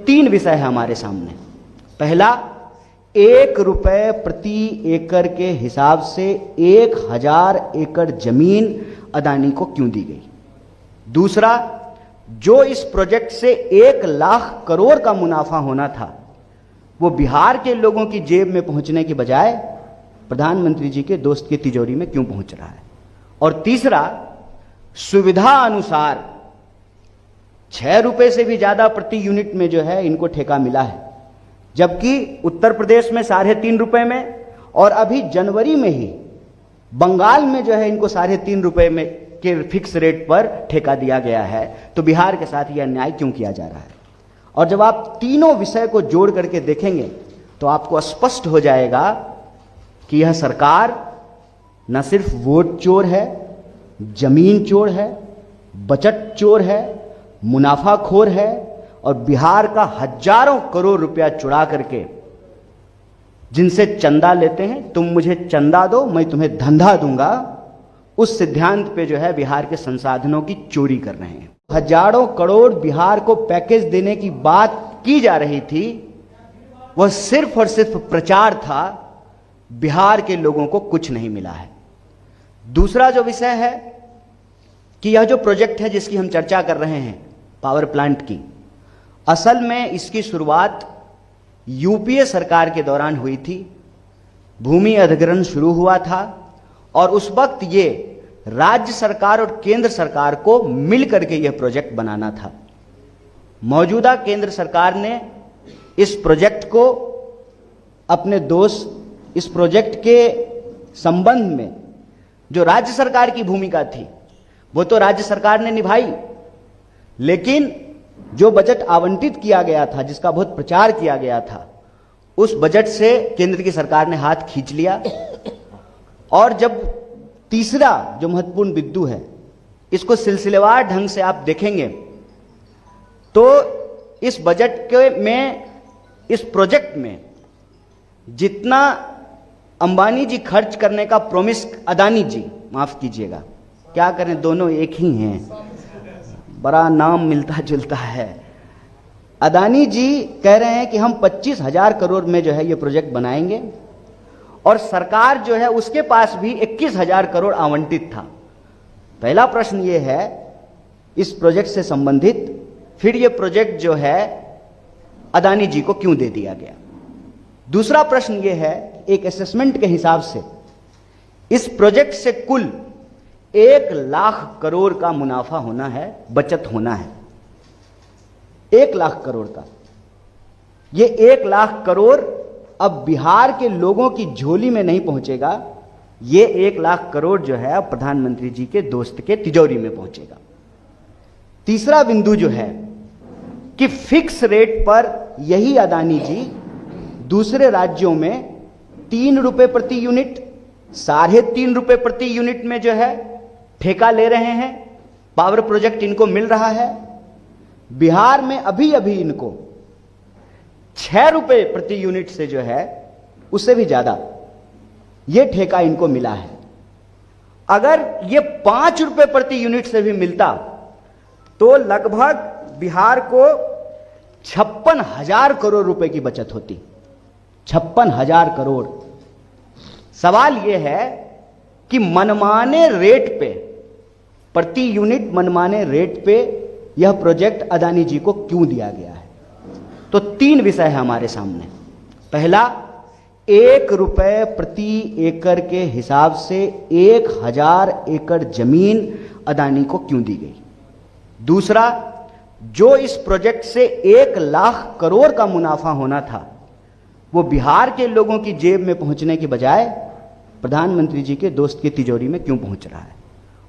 तीन विषय है हमारे सामने। पहला, 1 रुपए प्रति एकड़ के हिसाब से 1000 एकड़ जमीन अदानी को क्यों दी गई। दूसरा, जो इस प्रोजेक्ट से 1 लाख करोड़ का मुनाफा होना था वो बिहार के लोगों की जेब में पहुंचने की बजाय प्रधानमंत्री जी के दोस्त की तिजोरी में क्यों पहुंच रहा है। और तीसरा, सुविधा अनुसार 6 रुपए से भी ज्यादा प्रति यूनिट में जो है इनको ठेका मिला है, जबकि उत्तर प्रदेश में 3.5 रुपए में और अभी जनवरी में ही बंगाल में जो है इनको 3.5 रुपए में के फिक्स रेट पर ठेका दिया गया है। तो बिहार के साथ यह अन्याय क्यों किया जा रहा है। और जब आप तीनों विषय को जोड़ करके देखेंगे तो आपको स्पष्ट हो जाएगा कि यह सरकार न सिर्फ वोट चोर है, जमीन चोर है, बजट चोर है, मुनाफाखोर है और बिहार का हजारों करोड़ रुपया चुरा करके जिनसे चंदा लेते हैं, तुम मुझे चंदा दो मैं तुम्हें धंधा दूंगा, उस सिद्धांत पे जो है बिहार के संसाधनों की चोरी कर रहे हैं। हजारों करोड़ बिहार को पैकेज देने की बात की जा रही थी, वह सिर्फ और सिर्फ प्रचार था, बिहार के लोगों को कुछ नहीं मिला है। दूसरा जो विषय है कि यह जो प्रोजेक्ट है जिसकी हम चर्चा कर रहे हैं पावर प्लांट की, असल में इसकी शुरुआत यूपीए सरकार के दौरान हुई थी। भूमि अधिग्रहण शुरू हुआ था और उस वक्त ये राज्य सरकार और केंद्र सरकार को मिलकर के यह प्रोजेक्ट बनाना था। मौजूदा केंद्र सरकार ने इस प्रोजेक्ट को अपने दोस्त, इस प्रोजेक्ट के संबंध में जो राज्य सरकार की भूमिका थी वो तो राज्य सरकार ने निभाई, लेकिन जो बजट आवंटित किया गया था, जिसका बहुत प्रचार किया गया था, उस बजट से केंद्र की सरकार ने हाथ खींच लिया। और जब तीसरा जो महत्वपूर्ण बिंदु है, इसको सिलसिलेवार ढंग से आप देखेंगे तो इस बजट के में, इस प्रोजेक्ट में जितना अंबानी जी खर्च करने का प्रॉमिस, अदानी जी, माफ कीजिएगा, क्या करें दोनों एक ही हैं, बड़ा नाम मिलता जुलता है। अदानी जी कह रहे हैं कि हम 25,000 करोड़ में जो है ये प्रोजेक्ट बनाएंगे और सरकार जो है उसके पास भी 21,000 करोड़ आवंटित था। पहला प्रश्न ये है इस प्रोजेक्ट से संबंधित, फिर ये प्रोजेक्ट जो है अदानी जी को क्यों दे दिया गया। दूसरा प्रश्न ये है, एक असेसमेंट के हिसाब से इस प्रोजेक्ट से कुल 1 लाख करोड़ का मुनाफा होना है, बचत होना है 1 लाख करोड़ का। ये 1 लाख करोड़ अब बिहार के लोगों की झोली में नहीं पहुंचेगा, ये 1 लाख करोड़ जो है अब प्रधानमंत्री जी के दोस्त के तिजोरी में पहुंचेगा। तीसरा बिंदु जो है कि फिक्स रेट पर यही अदानी जी दूसरे राज्यों में 3 रुपए प्रति यूनिट, 3.5 रुपए प्रति यूनिट में जो है ठेका ले रहे हैं। पावर प्रोजेक्ट इनको मिल रहा है। बिहार में अभी अभी इनको 6 रुपए प्रति यूनिट से जो है उससे भी ज्यादा ये ठेका इनको मिला है। अगर ये 5 रुपए प्रति यूनिट से भी मिलता तो लगभग बिहार को 56,000 करोड़ रुपए की बचत होती। 56,000 करोड़। सवाल यह है कि मनमाने रेट पे, प्रति यूनिट मनमाने रेट पे यह प्रोजेक्ट अदानी जी को क्यों दिया गया है। तो 3 विषय है हमारे सामने। पहला, 1 रुपए प्रति एकड़ के हिसाब से 1000 एकड़ जमीन अदानी को क्यों दी गई। दूसरा, जो इस प्रोजेक्ट से 1 लाख करोड़ का मुनाफा होना था वो बिहार के लोगों की जेब में पहुंचने की बजाय प्रधानमंत्री जी के दोस्त की तिजोरी में क्यों पहुंच रहा है।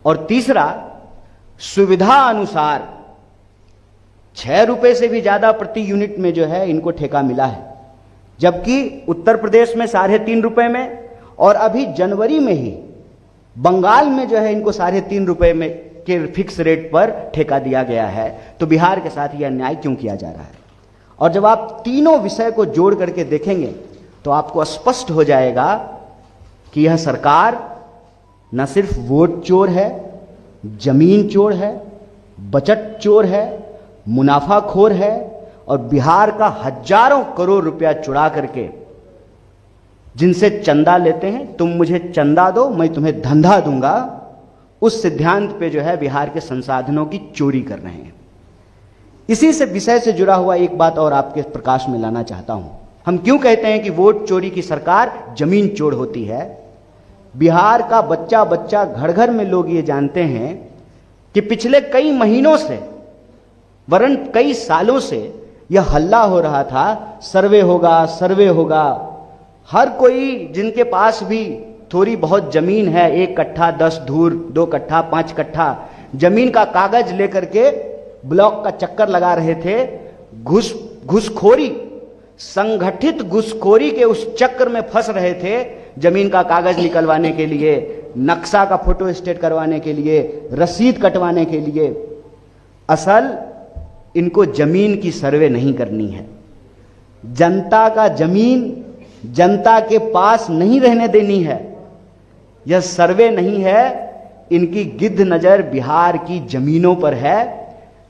और तीसरा, सुविधा अनुसार 6 रुपए से भी ज्यादा प्रति यूनिट में जो है इनको ठेका मिला है, जबकि उत्तर प्रदेश में 3.5 रुपए में और अभी जनवरी में ही बंगाल में जो है इनको 3.5 रुपए में के फिक्स रेट पर ठेका दिया गया है। तो बिहार के साथ यह अन्याय क्यों किया जा रहा है। और जब आप तीनों विषय को जोड़ करके देखेंगे तो आपको स्पष्ट हो जाएगा कि यह सरकार न सिर्फ वोट चोर है, जमीन चोर है, बजट चोर है, मुनाफाखोर है और बिहार का हजारों करोड़ रुपया चुरा करके जिनसे चंदा लेते हैं, तुम मुझे चंदा दो मैं तुम्हें धंधा दूंगा, उस सिद्धांत पे जो है बिहार के संसाधनों की चोरी कर रहे हैं। इसी से विषय से जुड़ा हुआ एक बात और आपके प्रकाश में लाना चाहता हूं। हम क्यों कहते हैं कि वोट चोरी की सरकार जमीन चोर होती है? बिहार का बच्चा बच्चा घर घर में लोग ये जानते हैं कि पिछले कई महीनों से वरन कई सालों से यह हल्ला हो रहा था, सर्वे होगा सर्वे होगा। हर कोई जिनके पास भी थोड़ी बहुत जमीन है, 1 कट्ठा 10 धूर, 2 कट्ठा 5 कट्ठा जमीन का कागज लेकर के ब्लॉक का चक्कर लगा रहे थे। घुसखोरी, संगठित घुसखोरी के उस चक्र में फंस रहे थे, जमीन का कागज निकलवाने के लिए, नक्शा का फोटो स्टेट करवाने के लिए, रसीद कटवाने के लिए। असल इनको जमीन की सर्वे नहीं करनी है। जनता का जमीन जनता के पास नहीं रहने देनी है। यह सर्वे नहीं है, इनकी गिद्ध नजर बिहार की जमीनों पर है।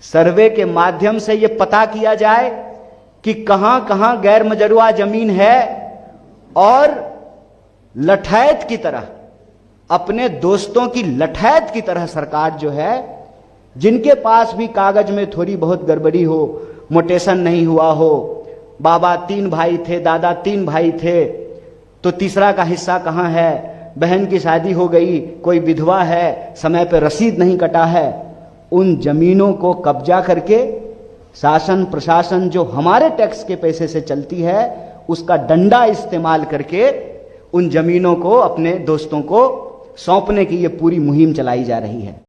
सर्वे के माध्यम से यह पता किया जाए कि कहां कहां गैर मजरूआ जमीन है, और लठैत की तरह, अपने दोस्तों की लठैत की तरह सरकार जो है, जिनके पास भी कागज में थोड़ी बहुत गड़बड़ी हो, मोटेशन नहीं हुआ हो, बाबा 3 भाई थे, दादा 3 भाई थे, तो तीसरा का हिस्सा कहां है, बहन की शादी हो गई, कोई विधवा है, समय पर रसीद नहीं कटा है, उन जमीनों को कब्जा करके शासन प्रशासन जो हमारे टैक्स के पैसे से चलती है, उसका डंडा इस्तेमाल करके उन जमीनों को अपने दोस्तों को सौंपने की ये पूरी मुहिम चलाई जा रही है।